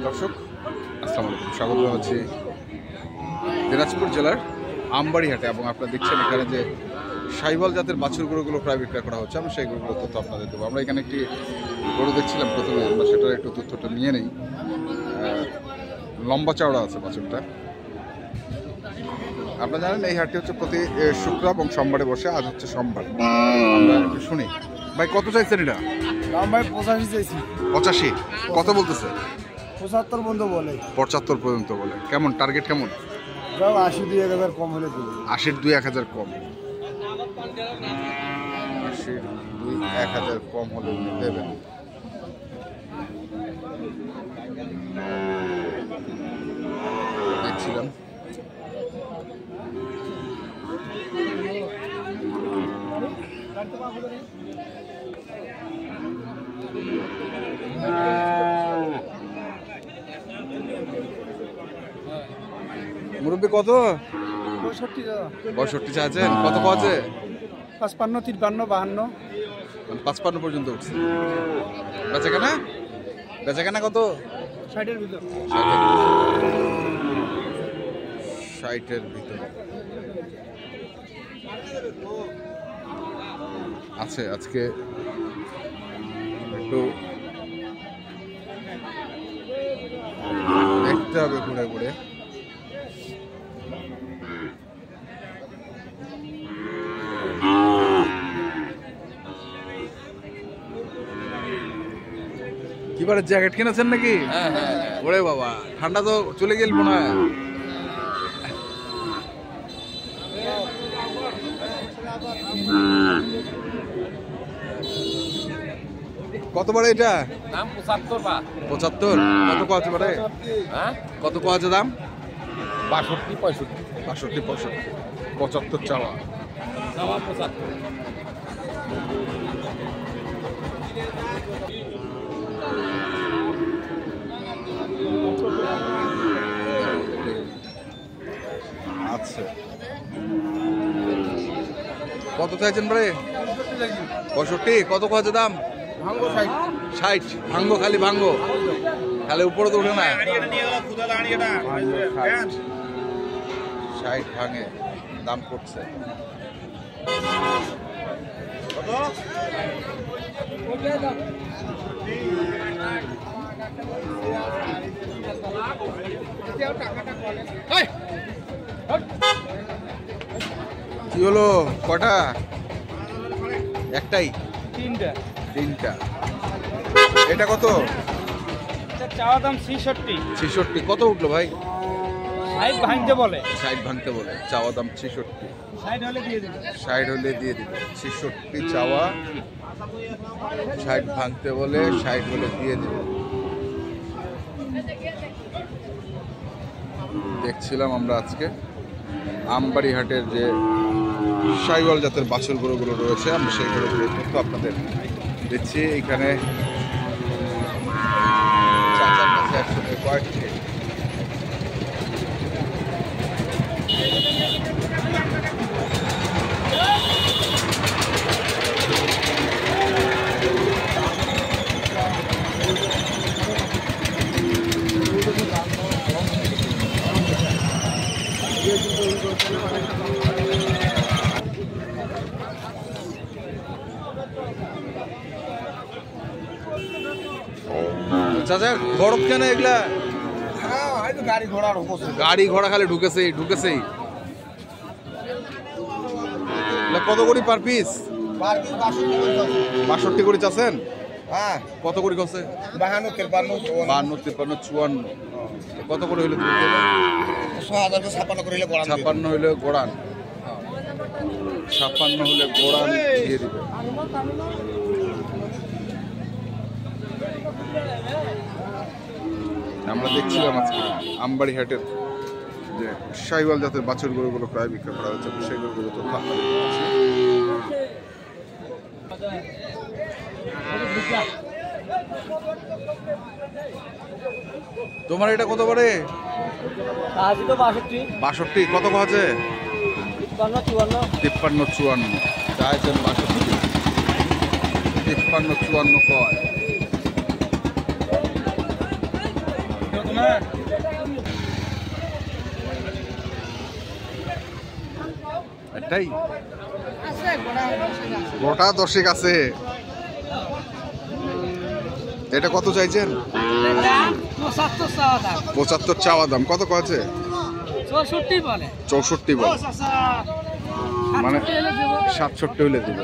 দর্শক আসসালামু আলাইকুম, স্বাগত জানাচ্ছি দিনাজপুর জেলার আমবাড়িহাটে। এবং আপনারা দেখছেন এখানে যে সাইওয়াল জাতের বাছুর গরুগুলো প্রায় বিক্রয় করা হচ্ছে। আমি সেই গরুগুলোর তথ্য আপনাদের দেবো। আমরা এখানে একটি গরু দেখছিলাম প্রথমে, আমরা সেটার একটু তথ্যটা নিয়ে নেই। লম্বা চওড়া আছে বাছুরটা। আপনারা জানেন এই হাটটি হচ্ছে প্রতি শুক্র এবং সোমবারে বসে। আজ হচ্ছে সোমবার। আমরা একটু শুনি। ভাই কত চাইছেন এটা? ভাই 85 চাইছি। 85? কত বলতেছে? 75 পর্যন্ত বলে। 75 পর্যন্ত বলে। কেমন টার্গেট কেমন? 80 2-1000 কম হলে দেব। 80 2-1000 কম। 80 2-1000 কম হলে দেবেন। দেখছিলাম মুরব্বী কত? 65 চাচ্ছেন? কত পাচ্ছে? 55 53 52 55 পর্যন্ত উঠছে। বেচাকেনা কত? 60 এর ভিতর। 60-এর ভিতর আছে। আজকে একটু দেখতে হবে ঘুরে ঘুরে। কিবারে জ্যাকেট কিনেছেন নাকি? ওরে বাবা, ঠান্ডা তো চলে গেল মনে হয়। কত বারে এটা দাম? 75 75? কত কোয়াছে বারে? হ্যাঁ, কত কোয়াছে দাম? 62 65 65 65 75 চাওয়া। 75। আচ্ছা, কত চাইছেন বারে? 65? কত কোয়াছে দাম? 60? ভাঙ্গো, খালি ভাঙ্গো, খালি উপরে তো উঠে না। 60 ভাঙে দাম করছে। কি হলো? কটা? একটাই? তিনটা। এটা কত? চাওয়া দাম 66। 66? কত উঠলো ভাই? 60 ভাঙতে বলে। 60 ভাঙতে বলে। চাওয়া দাম 66। 60 হলে দিয়ে দিন। 60 হলে দিয়ে দিবে। 66 চাওয়া, 60 ভাঙতে বলে, 60 হলে দিয়ে দিবে। দেখছিলাম আমরা আজকে আমবাড়িহাটের যে সাইওয়াল জাতের বাছুর গরুগুলো রয়েছে, আমরা সেই গরুগুলোর তথ্য আপনাদের দিচ্ছি। এখানে চাচার কাছে একসাথে কয়েকটি চাচা বরফ কেন এগুলা? গাড়ি ঘোড়া খালি ঢুকেছেই। কত করে পার পিস? 62 করে চাচ্ছেন? হ্যাঁ। কত করে কছে? 52 53 54 কত করে হইলো? 56 করে হলে গোড়ান। 56 হইলে গোড়ান। 56 হলে গোড়ান দিয়ে দিবে। আমরা দেখছিলাম আজকে আমবাড়িহাটের যে সাইওয়াল জাতের বাছুর গরুগুলো প্রায় বিক্রয় করা হচ্ছে। সেই গরুগুলো তো তোমার এটা কত করে? 62? কত আছে? 53 54 চাইছেন 62। 53-54 কয়। এটাই গোটা 10 আছে। এটা কত চাইছেন? 75 চাওয়া দাম। কত কয়েছে? 64 বলে। 64 বলে, মানে 67 হলে দিবে।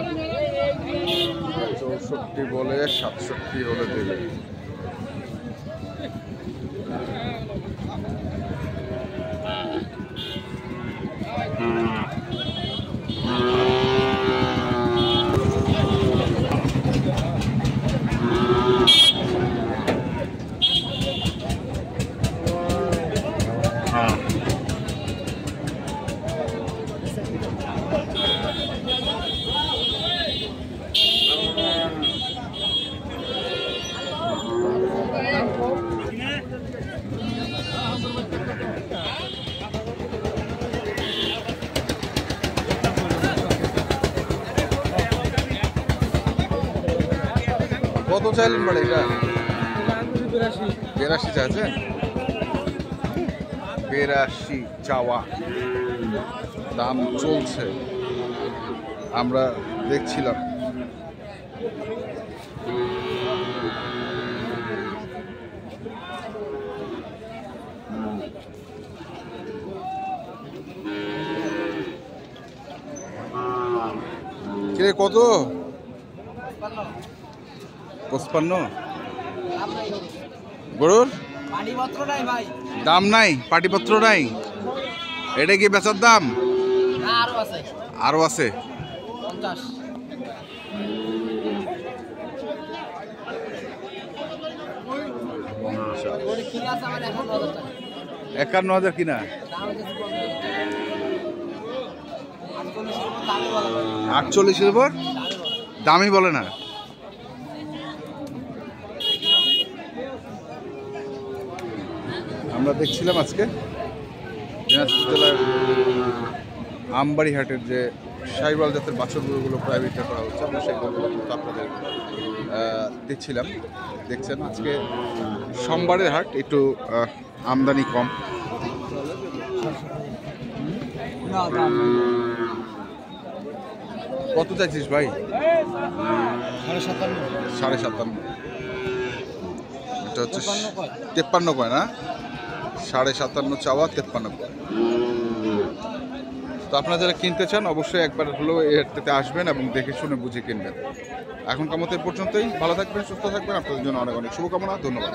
64 বলে 67 হলে দিবে। কত চাইলেন বলে এটা? 82 চাইছেন? 82 চাওয়া দাম চলছে, আমরা দেখছিলাম। কিরে কত? 55 গরুর পানিপত্র নাই ভাই। দাম নাই, পাটিপত্র নাই। এটা কি বেচার দাম? না আরো আছে। আরো আছে 50। ওরে কি আছে আমার 1000 টাকা। 51,000 কিনা। দাম হচ্ছে 50। 48 এর উপর দামই বলে না। আমরা দেখছিলাম আজকে দিনাজপুর জেলার আমবাড়ি হাটের যে সাইওয়াল জাতের বাছুর গরুগুলো প্রায় বিক্রি করা হচ্ছে, আমরা সেই গরুগুলো কিন্তু আপনাদের দিচ্ছিলাম। দেখছেন আজকে সোমবারের হাট, একটু আমদানি কম। কত চাইছিস ভাই? 57.5। এটা হচ্ছে 53 কয় না? 57.5 চাওয়া, 53 কয়। তো আপনারা যারা কিনতে চান অবশ্যই একবার হলেও এই হাটটাতে আসবেন এবং দেখে শুনে বুঝে কিনবেন। এখনকার মতো এই পর্যন্তই। ভালো থাকবেন, সুস্থ থাকবেন। আপনাদের জন্য অনেক অনেক শুভকামনা। ধন্যবাদ।